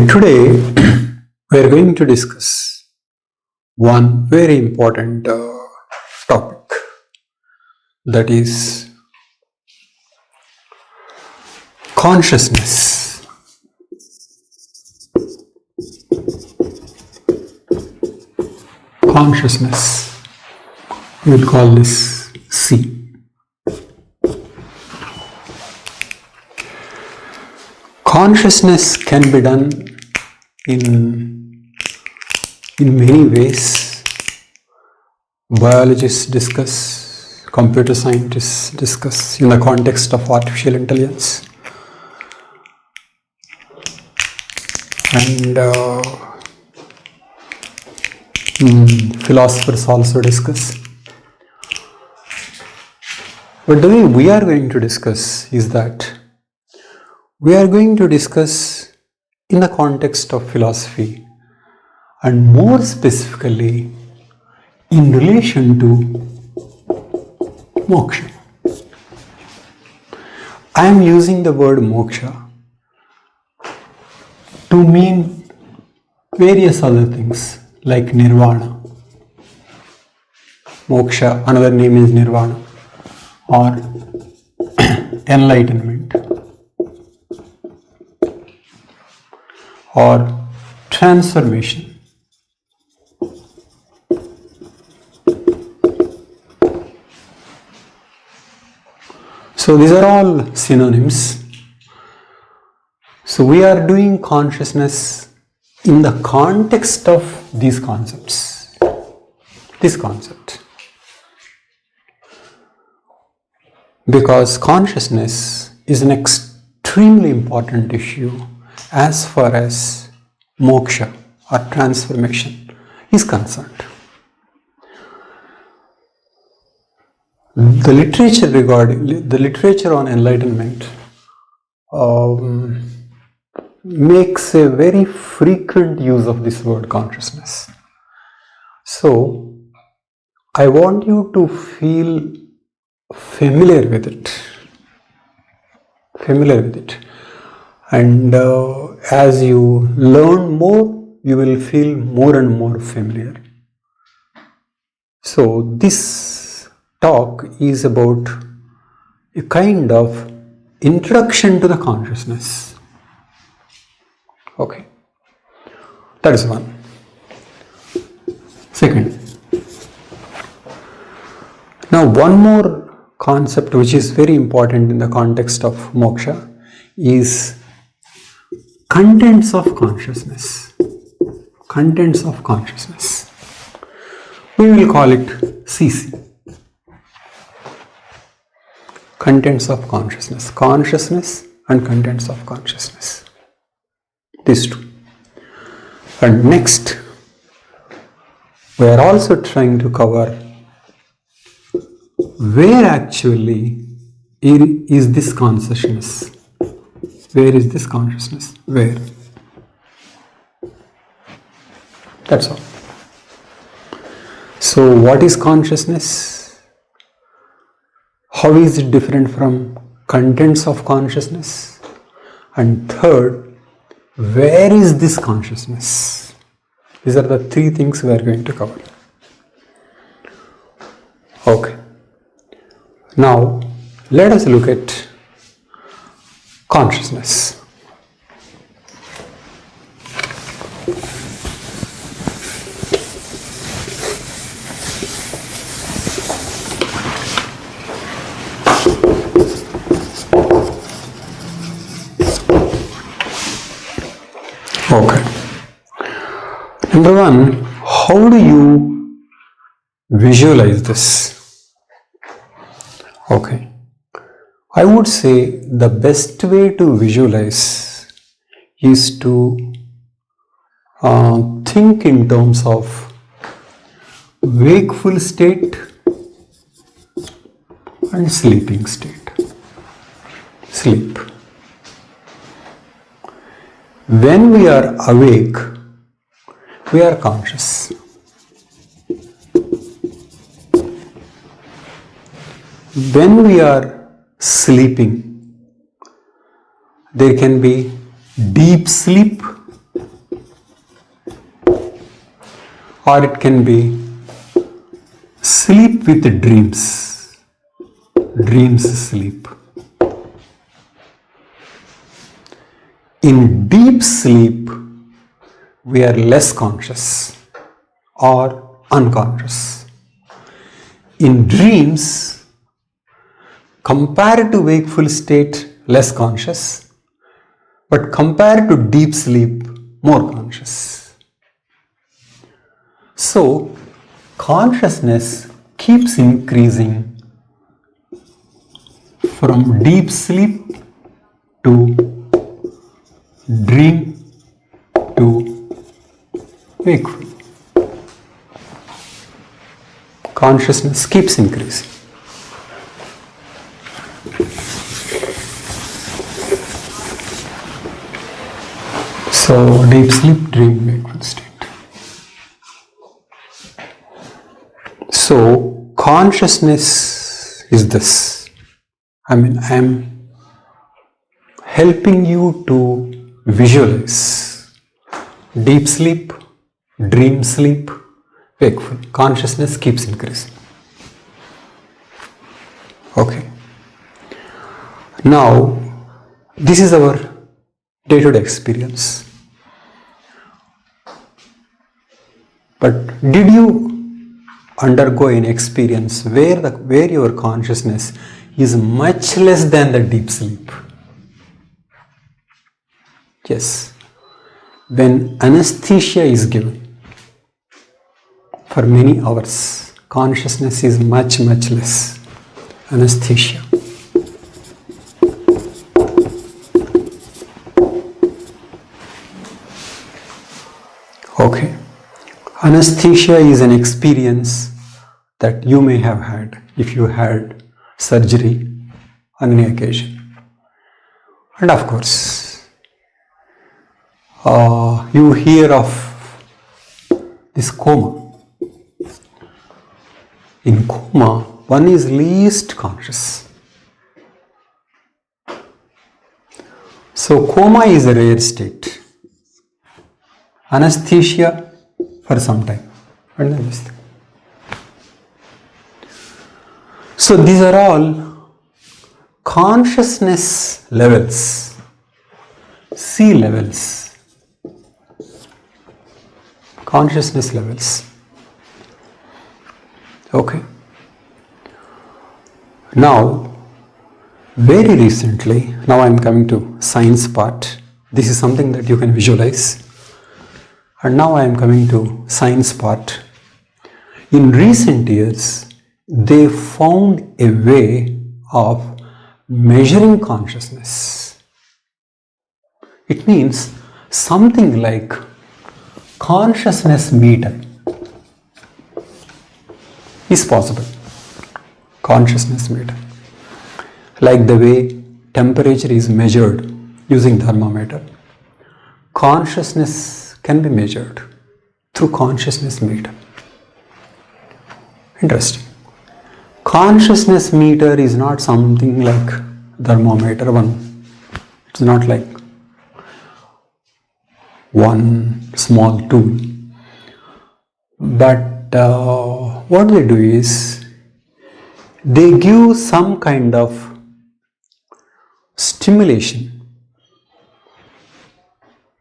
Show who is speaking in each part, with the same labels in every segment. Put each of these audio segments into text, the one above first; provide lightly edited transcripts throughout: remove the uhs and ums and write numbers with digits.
Speaker 1: Today, we are going to discuss one very important topic, that is consciousness. Consciousness. We will call this C. Consciousness can be done in many ways. Biologists discuss, computer scientists discuss in the context of artificial intelligence, and philosophers also discuss. But the way we are going to discuss is that we are going to discuss in the context of philosophy, and more specifically in relation to moksha. I am using the word moksha to mean various other things like nirvana. Moksha, another name is nirvana, or enlightenment, or transformation. So these are all synonyms. So we are doing consciousness in the context of these concepts. This concept. Because consciousness is an extremely important issue as far as moksha or transformation is concerned. The literature on enlightenment makes a very frequent use of this word consciousness. So I want you to feel familiar with it. And as you learn more, you will feel more and more familiar. So this talk is about a kind of introduction to the consciousness. Okay, that is one. Second, now one more concept which is very important in the context of moksha is contents of consciousness. Contents of consciousness. We will call it CC. Contents of consciousness. Consciousness and contents of consciousness. These two. And next, we are also trying to cover where actually is this consciousness. Where is this consciousness? Where? That's all. So what is consciousness? How is it different from contents of consciousness? And third, where is this consciousness? These are the three things we are going to cover. Okay. Now, let us look at consciousness. Okay. Number one, how do you visualize this? Okay. I would say the best way to visualize is to think in terms of wakeful state and sleeping state. Sleep. When we are awake, we are conscious. When we are sleeping, there can be deep sleep or it can be sleep with dreams. Dreams sleep. In deep sleep, we are less conscious or unconscious. In dreams, compared to wakeful state, less conscious, but compared to deep sleep, more conscious. So, consciousness keeps increasing from deep sleep to dream to wakeful. Consciousness keeps increasing. So, deep sleep, dream, wakeful state. So, consciousness is this. I am helping you to visualize deep sleep, dream sleep, wakeful. Consciousness keeps increasing. Okay. Now, this is our day-to-day experience. But did you undergo an experience where your consciousness is much less than the deep sleep? Yes. When anesthesia is given for many hours, consciousness is much less. Anesthesia. Okay. Anesthesia is an experience that you may have had if you had surgery on any occasion. And of course, you hear of this coma. In coma, one is least conscious. So coma is a rare state. Anesthesia for some time. And then this thing. So these are all consciousness levels, sea levels, consciousness levels. Okay. Now, very recently, now I am coming to science part. This is something that you can visualize. And now I am coming to science part. In recent years, they found a way of measuring consciousness. It means something like consciousness meter is possible. Consciousness meter. Like the way temperature is measured using thermometer. Consciousness can be measured through consciousness meter. Interesting. Consciousness meter is not something like thermometer one. It's not like one small tool. But what they do is they give some kind of stimulation,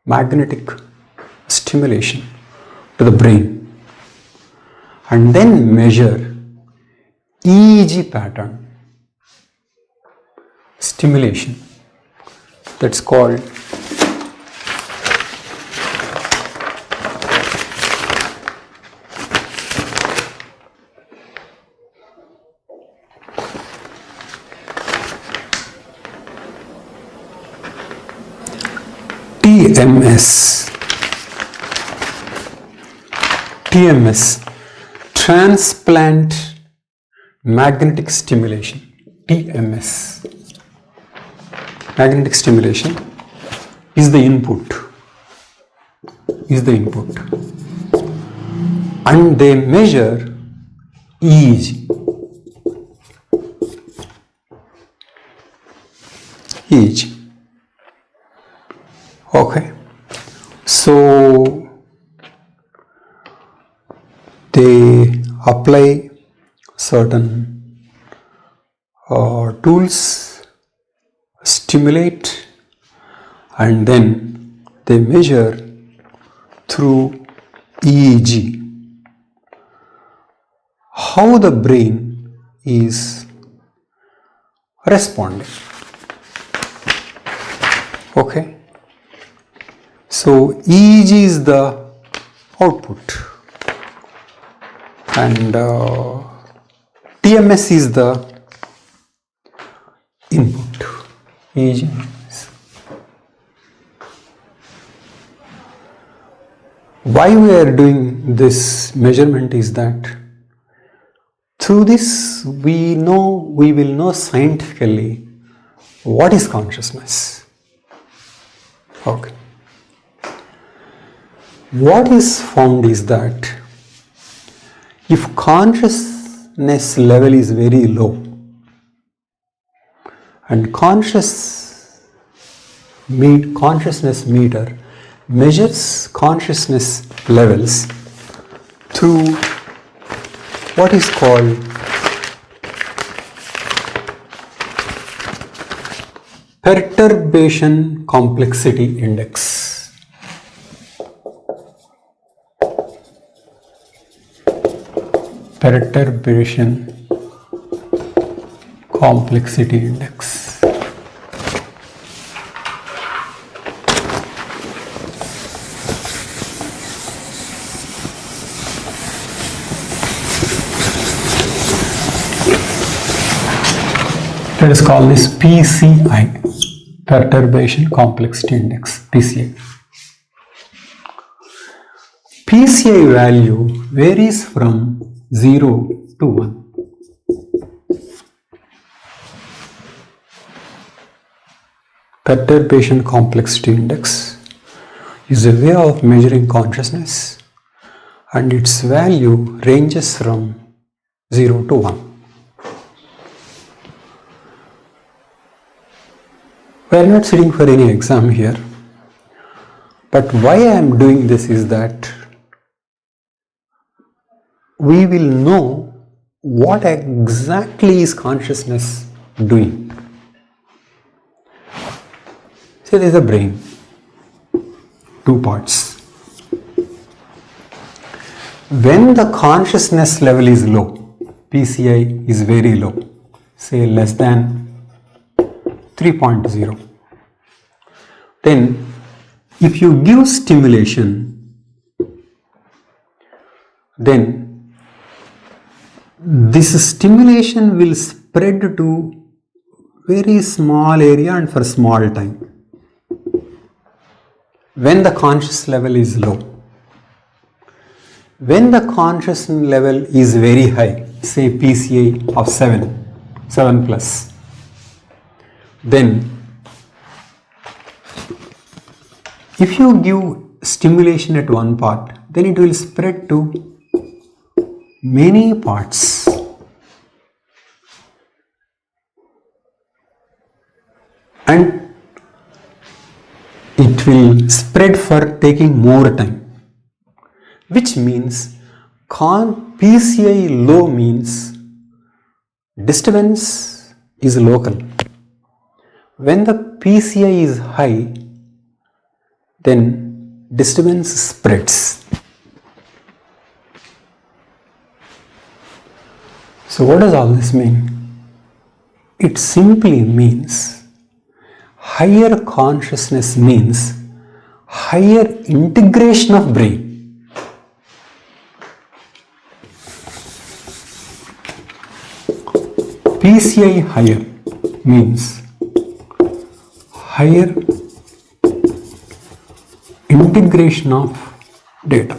Speaker 1: magnetic stimulation to the brain, and then measure EEG pattern stimulation. That's called TMS, transplant magnetic stimulation. TMS, magnetic stimulation is the input, and they measure EEG. Okay, so apply certain tools, stimulate, and then they measure through EEG how the brain is responding. Okay, so EEG is the output and TMS is the input. EEG. Why we are doing this measurement is that through this we will know scientifically what is consciousness. Okay. What is found is that if consciousness level is very low and consciousness meter measures consciousness levels through what is called perturbation complexity index. Perturbation complexity index. Let us call this PCI, Perturbation Complexity Index, PCI. PCI value varies from 0 to 1. Perturbation Complexity Index is a way of measuring consciousness and its value ranges from 0 to 1. We are not sitting for any exam here, but why I am doing this is that we will know what exactly is consciousness doing. Say there is a brain, two parts. When the consciousness level is low, PCI is very low, say less than 3.0. Then if you give stimulation, then this stimulation will spread to very small area and for small time. When the conscious level is low. When the conscious level is very high, say PCI of 7 plus, then if you give stimulation at one part, then it will spread to many parts. And it will spread for taking more time, which means PCI low means disturbance is local. When the PCI is high, then disturbance spreads. So what does all this mean? It simply means higher consciousness means higher integration of brain. PCI higher means higher integration of data.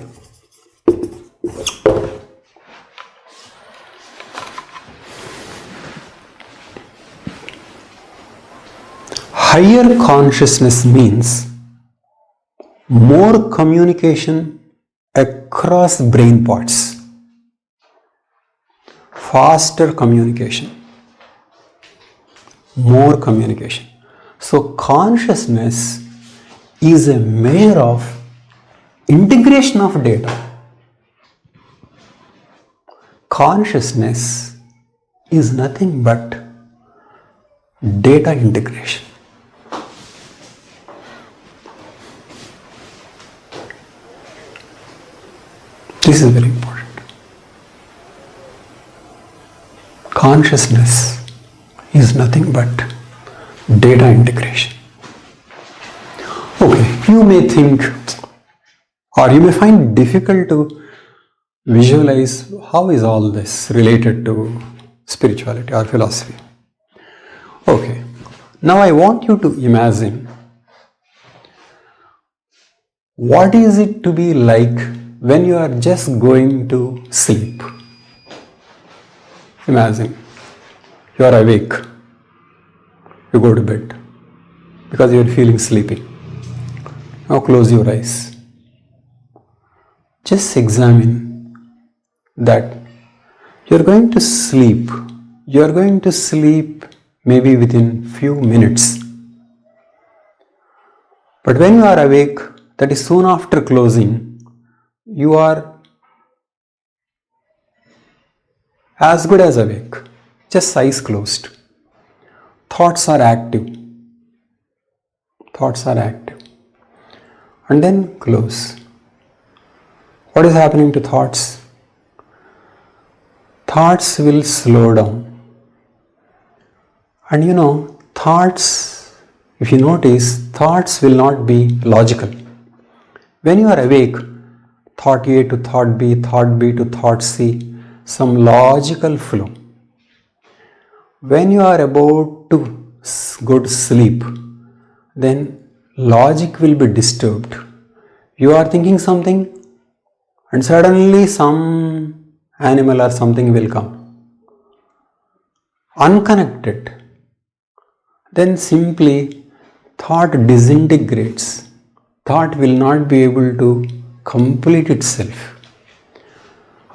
Speaker 1: Higher consciousness means more communication across brain parts, faster communication, more communication. So consciousness is a measure of integration of data. consciousness is nothing but data integration. This is very important. Consciousness is nothing but data integration. Okay, you may think, or you may find it difficult to visualize how is all this related to spirituality or philosophy. Okay, now I want you to imagine what is it to be like when you are just going to sleep. Imagine you are awake, you go to bed because you are feeling sleepy. Now close your eyes. Just examine that you are going to sleep. You are going to sleep maybe within few minutes. But when you are awake, that is soon after closing, you are as good as awake, just eyes closed. Thoughts are active. Thoughts are active. And then close. What is happening to thoughts? Thoughts will slow down. And you know, thoughts, if you notice, thoughts will not be logical. When you are awake, thought A to thought B to thought C, some logical flow. When you are about to go to sleep, then logic will be disturbed. You are thinking something and suddenly some animal or something will come. Unconnected. Then simply thought disintegrates. Thought will not be able to complete itself.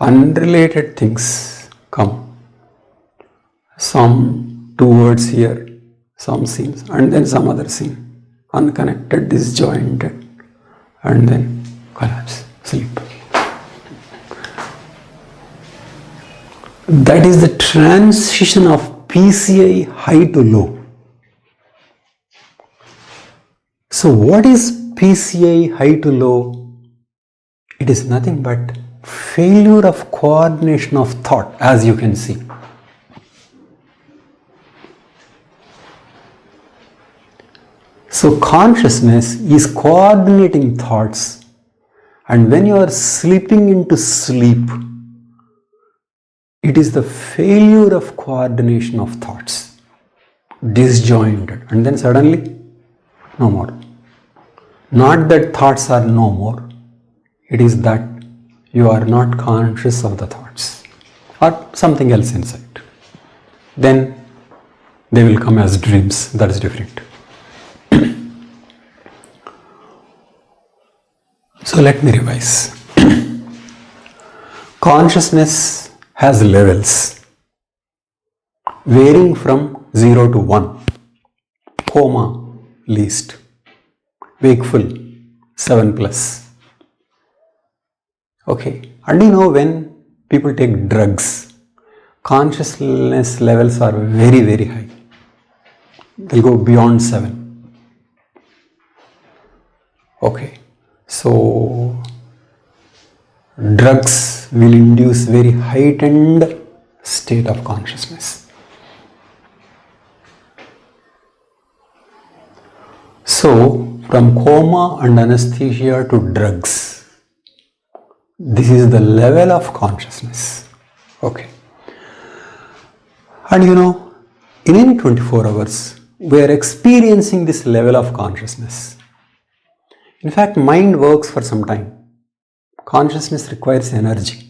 Speaker 1: Unrelated things come. Some two words here, some scenes, and then some other scene. Unconnected, disjointed, and then collapse, sleep. That is the transition of PCI high to low. So what is PCI high to low? It is nothing but failure of coordination of thought, as you can see. So consciousness is coordinating thoughts, and when you are slipping into sleep, it is the failure of coordination of thoughts, disjointed, and then suddenly no more. Not that thoughts are no more, it is that you are not conscious of the thoughts or something else inside. Then they will come as dreams, that is different. So let me revise. Consciousness has levels varying from 0 to 1. Coma, least. Wakeful, 7 plus. Okay, and you know, when people take drugs, consciousness levels are very, very high. They'll go beyond 7. Okay, so drugs will induce very heightened state of consciousness. So, from coma and anesthesia to drugs, this is the level of consciousness. Okay. And you know, in any 24 hours, we are experiencing this level of consciousness. In fact, mind works for some time. Consciousness requires energy.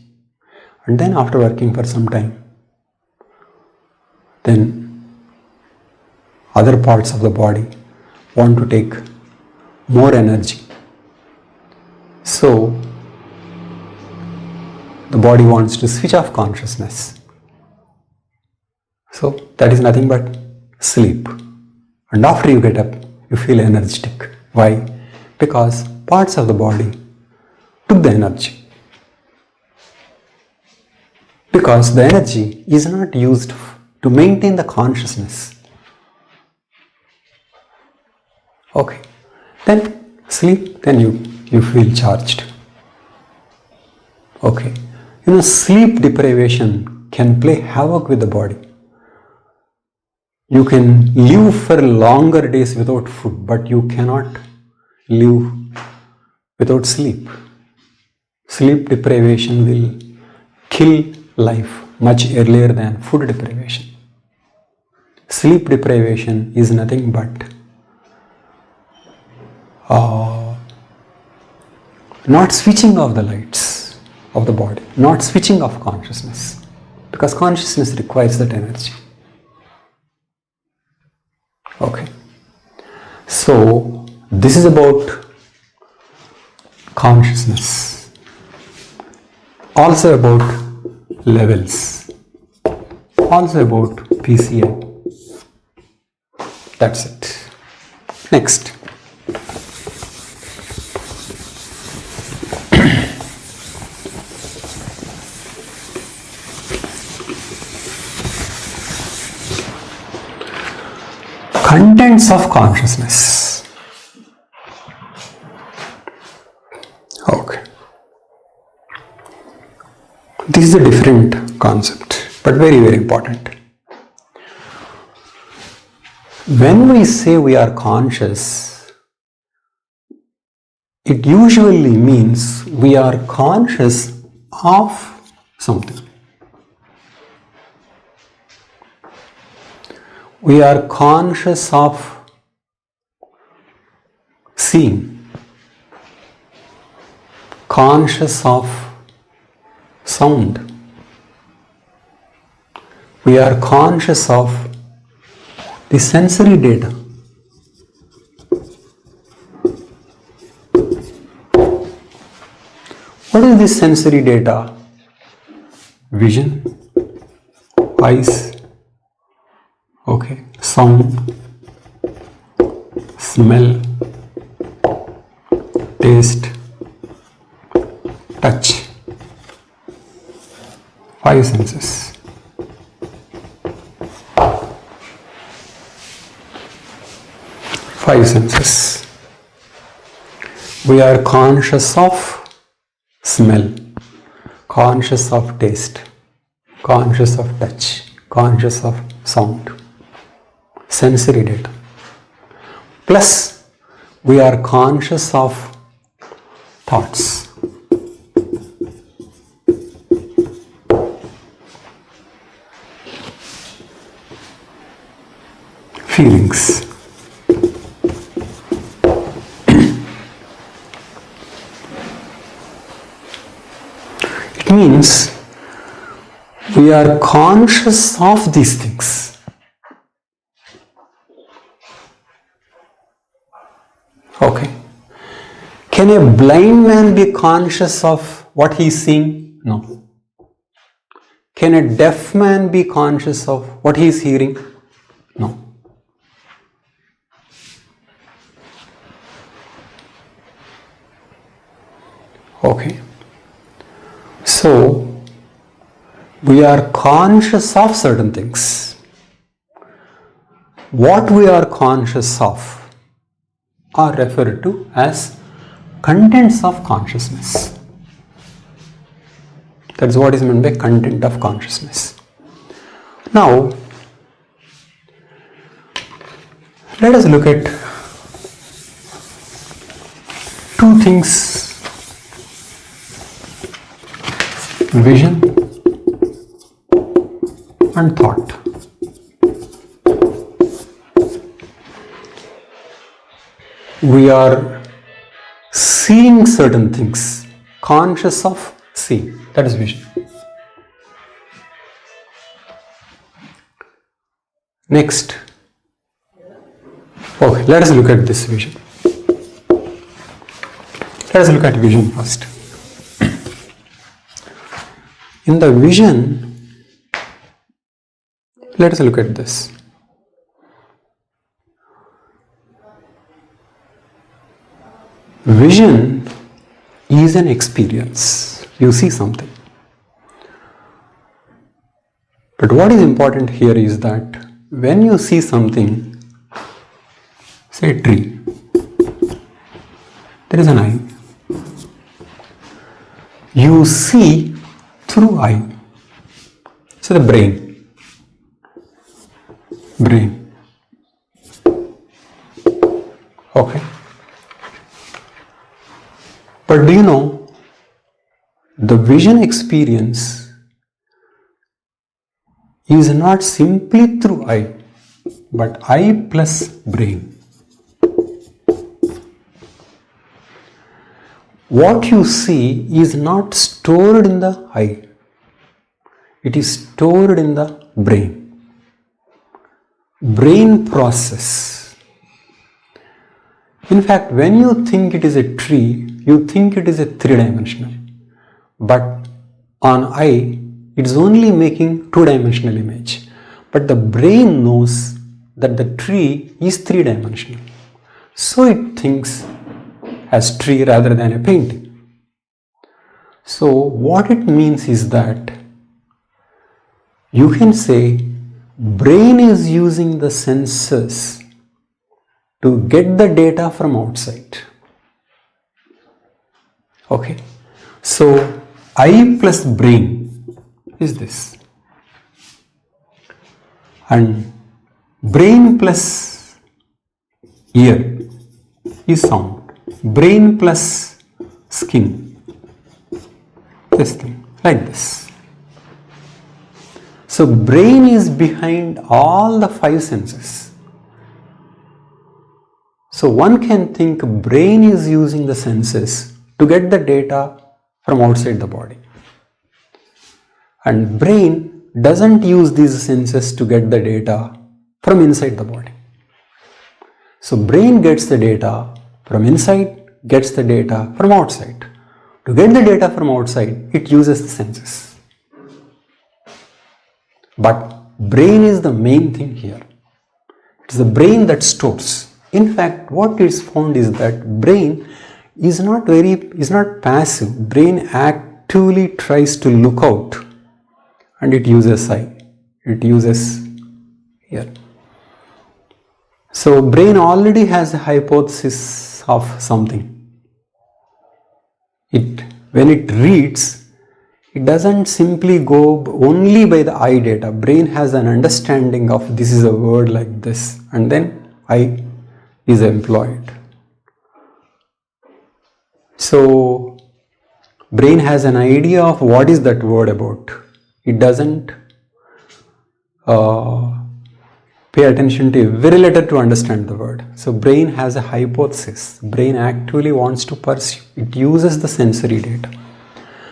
Speaker 1: And then after working for some time, then other parts of the body want to take more energy. So, the body wants to switch off consciousness. So, that is nothing but sleep. And after you get up, you feel energetic. Why? Because parts of the body took the energy. because the energy is not used to maintain the consciousness. Okay, then sleep, then you feel charged. Okay, sleep deprivation can play havoc with the body. You can live for longer days without food, but you cannot live without sleep. Sleep deprivation will kill life much earlier than food deprivation. Sleep deprivation is nothing but not switching off the lights of the body, not switching off consciousness, because consciousness requires that energy. Okay, so this is about consciousness, also about levels, also about PCI. That's it. Next. Contents of consciousness. Okay. This is a different concept, but very, very important. When we say we are conscious, it usually means we are conscious of something. We are conscious of seeing, conscious of sound. We are conscious of the sensory data. What is this sensory data? Vision, eyes, okay, sound, smell, taste, touch, 5 senses. Five senses. We are conscious of smell, conscious of taste, conscious of touch, conscious of sound. Sensory data. Plus, we are conscious of thoughts. Feelings. It means we are conscious of these things. Okay. Can a blind man be conscious of what he is seeing? No. Can a deaf man be conscious of what he is hearing? No. Okay. So, we are conscious of certain things. What we are conscious of are referred to as contents of consciousness. That is what is meant by content of consciousness. Now, let us look at two things: vision and thought. We are seeing certain things, conscious of seeing, that is vision. Next, okay, let us look at this vision. Let us look at vision first. In the vision, let us look at this. Vision is an experience. You see something. But what is important here is that when you see something, say a tree, there is an eye. You see through eye. So the brain. Okay. But do you know, the vision experience is not simply through eye, but eye plus brain. What you see is not stored in the eye, it is stored in the brain. Brain process. In fact, when you think it is a tree, you think it is a three-dimensional. But on eye, it is only making two-dimensional image. But the brain knows that the tree is three-dimensional. So it thinks as tree rather than a painting. So what it means is that you can say brain is using the senses to get the data from outside. Okay. So eye plus brain is this. And brain plus ear is sound. Brain plus skin. This thing, like this. So brain is behind all the five senses. So one can think brain is using the senses to get the data from outside the body. And brain doesn't use these senses to get the data from inside the body. So brain gets the data from inside, gets the data from outside. To get the data from outside, it uses the senses. But brain is the main thing here. It is the brain that stores. In fact, what is found is that brain is not passive. Brain actively tries to look out, and it uses eye. It uses ear. So brain already has a hypothesis of something. When it reads, it doesn't simply go only by the eye data. Brain has an understanding of this is a word like this, and then eye is employed. So brain has an idea of what is that word about. It doesn't pay attention to every letter to understand the word. So brain has a hypothesis. Brain actually wants to pursue. It uses the sensory data.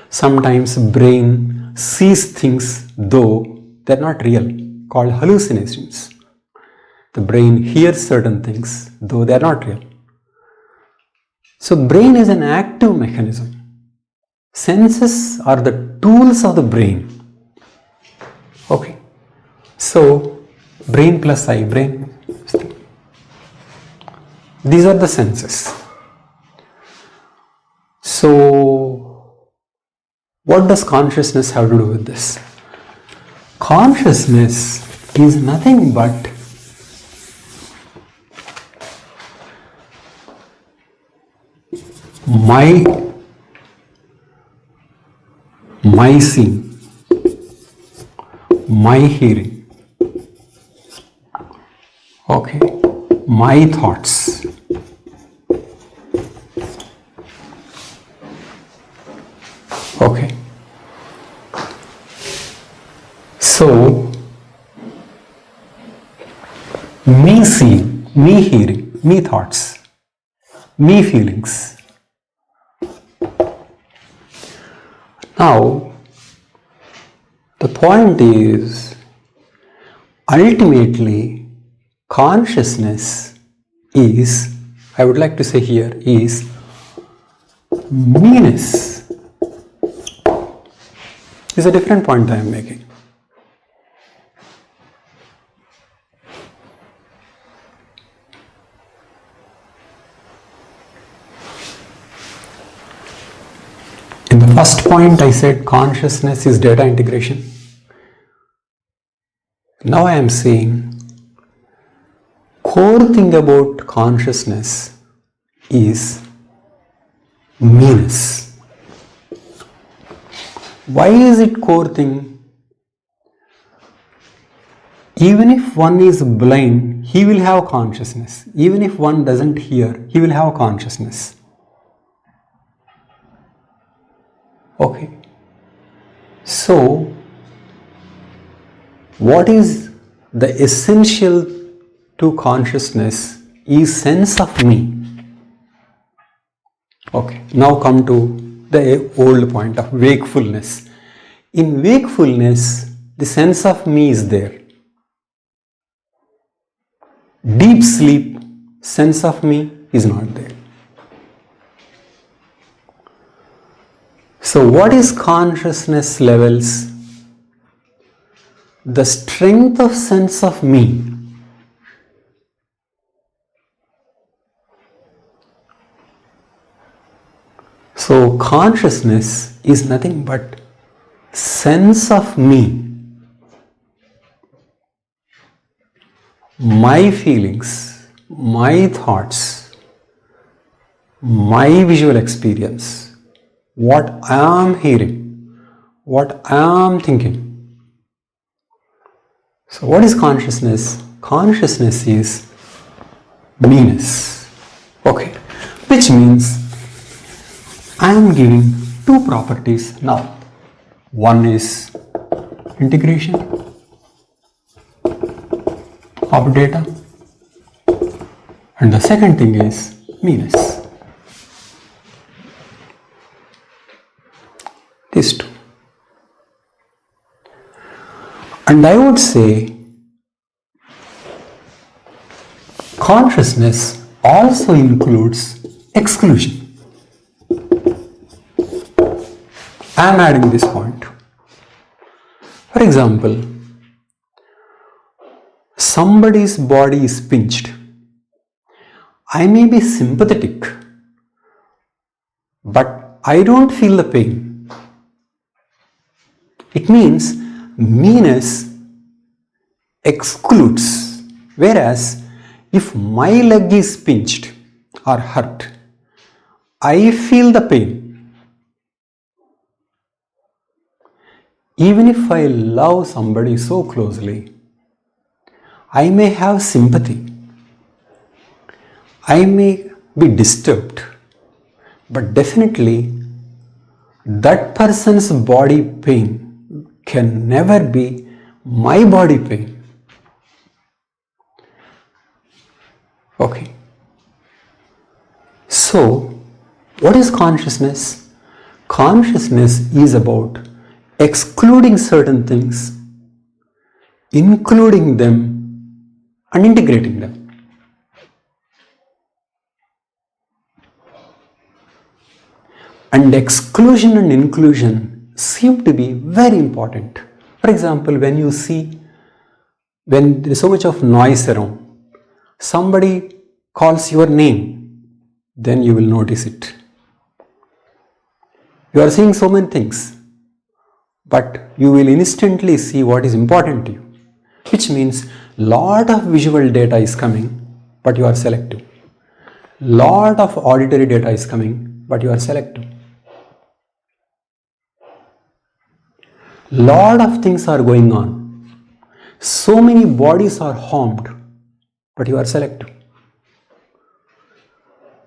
Speaker 1: Sometimes brain sees things though they are not real, called hallucinations. The brain hears certain things though they are not real. So brain is an active mechanism. Senses are the tools of the brain. Okay. So brain plus eye, brain. These are the senses. So what does consciousness have to do with this? Consciousness is nothing but my seeing, my hearing, okay, my thoughts, okay. So me seeing, me hearing, me thoughts, me feelings. Now, the point is, ultimately, consciousness is, I would like to say here, is meanness. Is a different point I am making. In the first point, I said consciousness is data integration. Now I am saying core thing about consciousness is meanness. Why is it core thing? Even if one is blind, he will have consciousness. Even if one doesn't hear, he will have consciousness. Okay. So, what is the essential to consciousness is sense of me. Okay, now come to the old point of wakefulness. In wakefulness, the sense of me is there. Deep sleep, sense of me is not there. So what is consciousness levels? The strength of sense of me. So consciousness is nothing but sense of me. My feelings, my thoughts, my visual experience, what I am hearing, what I am thinking. So what is consciousness? Consciousness is meanness. Okay, which means I am giving two properties now. One is integration of data, and the second thing is meanness. These two. And I would say consciousness also includes exclusion. I am adding this point. For example, somebody's body is pinched. I may be sympathetic, but I don't feel the pain. It means meanness excludes. Whereas if my leg is pinched or hurt, I feel the pain. Even if I love somebody so closely, I may have sympathy. I may be disturbed, but definitely that person's body pain can never be my body pain. Okay. So, what is consciousness? Consciousness is about excluding certain things, including them, and integrating them. And exclusion and inclusion seem to be very important. For example, when you see, when there is so much of noise around, somebody calls your name, then you will notice it. You are seeing so many things, but you will instantly see what is important to you, which means lot of visual data is coming, but you are selective. Lot of auditory data is coming, but you are selective. Lot of things are going on. So many bodies are harmed, but you are selective.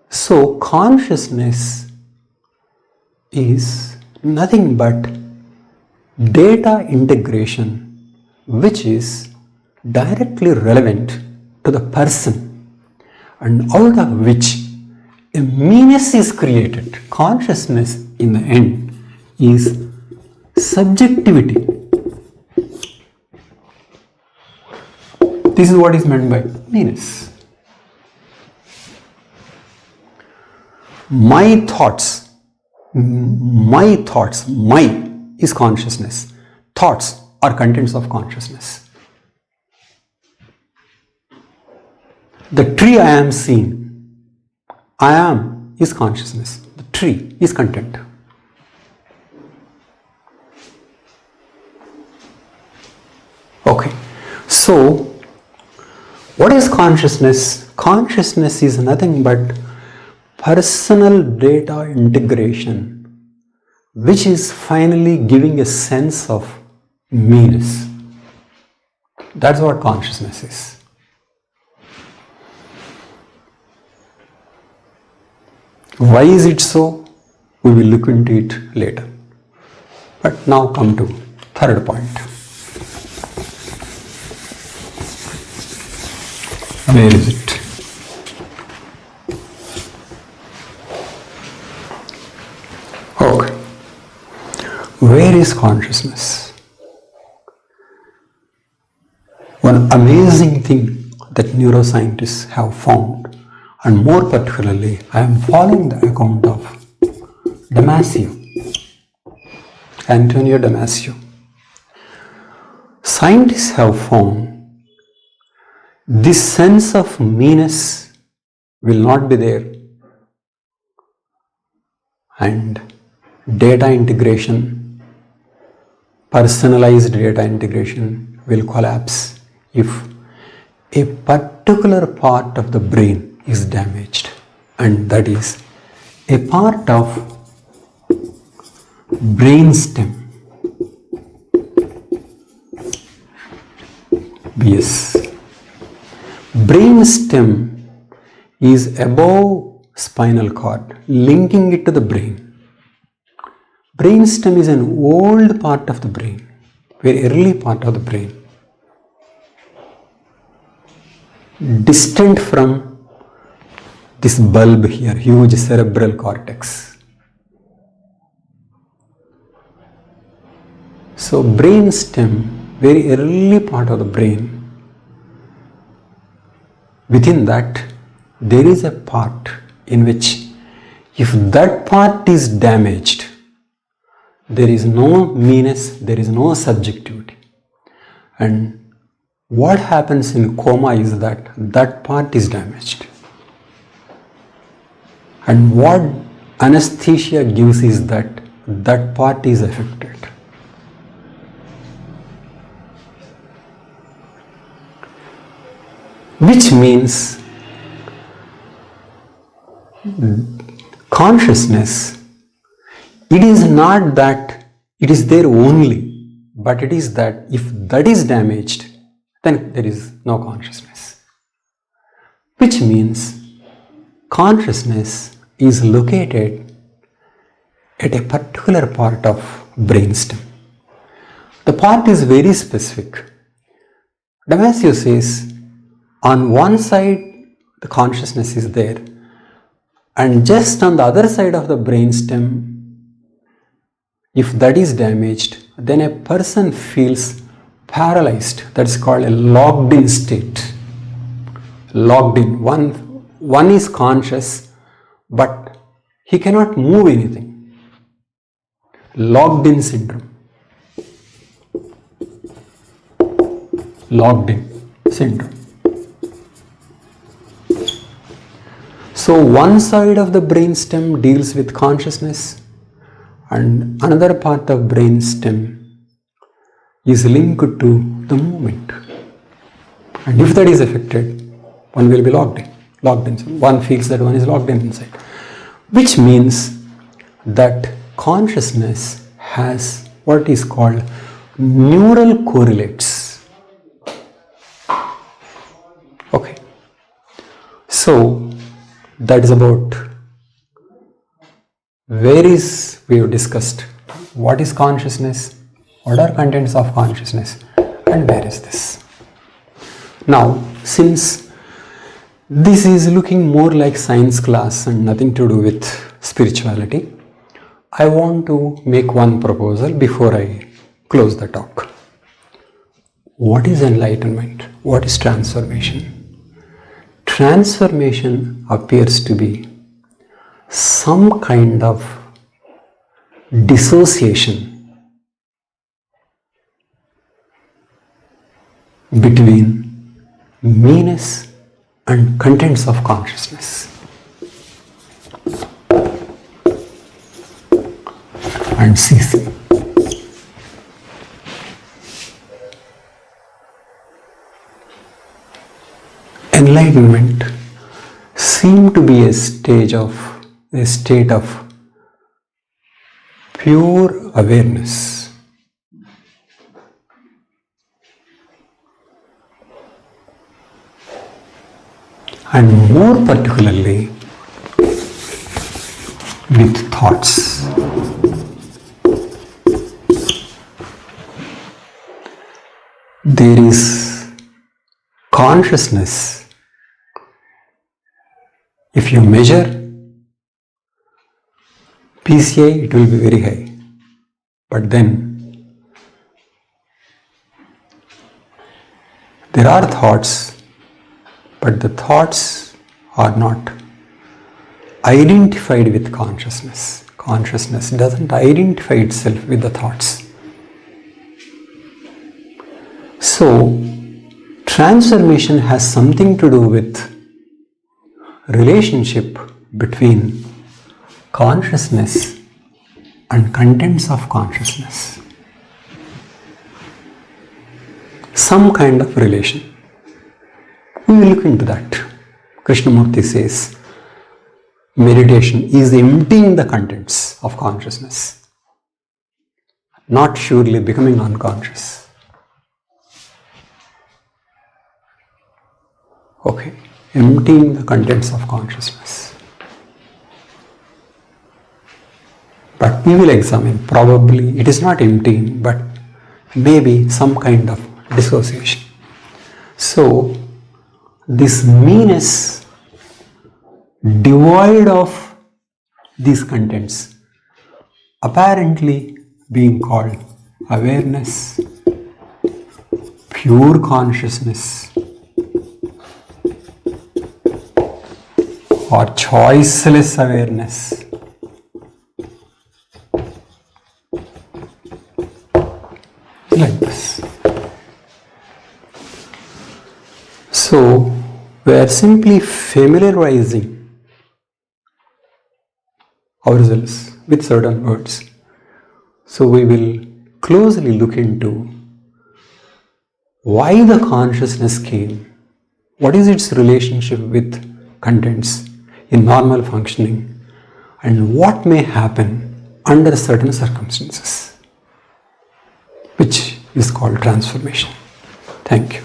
Speaker 1: So consciousness is nothing but data integration, which is directly relevant to the person, and out of which a meanness is created. Consciousness in the end is subjectivity. This is what is meant by meanness. My thoughts, my is consciousness. Thoughts are contents of consciousness. The tree I am seeing, I am is consciousness. The tree is content. Okay. So, what is consciousness? Consciousness is nothing but personal data integration, which is finally giving a sense of meanness. That's what consciousness is. Why is it so? We will look into it later. But now come to third point. Where is it? Okay. Where is consciousness? One amazing thing that neuroscientists have found, and more particularly, I am following the account of Damasio, Antonio Damasio. Scientists have found this sense of meanness will not be there, and data integration, personalized data integration will collapse if a particular part of the brain is damaged, and that is a part of brainstem. Yes. Brainstem is above spinal cord, linking it to the brain. Brainstem is an old part of the brain, very early part of the brain, distant from this bulb here, huge cerebral cortex. So brainstem, very early part of the brain, within that there is a part in which if that part is damaged, there is no meanness, there is no subjectivity. And what happens in coma is that that part is damaged. And what anesthesia gives is that that part is affected. Which means consciousness, it is not that it is there only, but it is that if that is damaged, then there is no consciousness. Which means consciousness is located at a particular part of brainstem. The part is very specific. Damasio says, on one side the consciousness is there, and just on the other side of the brainstem, if that is damaged, then a person feels paralyzed. That's called a locked in state. Locked in. One is conscious, but he cannot move anything. Locked in syndrome. Locked in syndrome. So one side of the brainstem deals with consciousness, and another part of brainstem is linked to the movement. And if that is affected, one will be locked in. One feels that one is locked in inside. Which means that consciousness has what is called neural correlates. Okay. So that is about we have discussed what is consciousness, what are contents of consciousness, and where is this. Now, since this is looking more like science class and nothing to do with spirituality, I want to make one proposal before I close the talk. What is enlightenment? What is transformation? Transformation appears to be some kind of dissociation between meanness and contents of consciousness. And ceasing. enlightenment seem to be a state of pure awareness. And more particularly with thoughts. There is consciousness. If you measure PCI, it will be very high. But then there are thoughts, but the thoughts are not identified with consciousness. Consciousness doesn't identify itself with the thoughts. So, transformation has something to do with relationship between consciousness and contents of consciousness. Some kind of relation. We will look into that. Krishnamurti says, meditation is emptying the contents of consciousness, not surely becoming unconscious. Okay, emptying the contents of consciousness. But we will examine, probably it is not emptying, but maybe some kind of dissociation. So, this meanness devoid of these contents, apparently being called awareness, pure consciousness, or choiceless awareness. Like this. So, we are simply familiarizing ourselves with certain words. So, we will closely look into why the consciousness came, what is its relationship with contents in normal functioning, and what may happen under certain circumstances, which is called transformation. Thank you.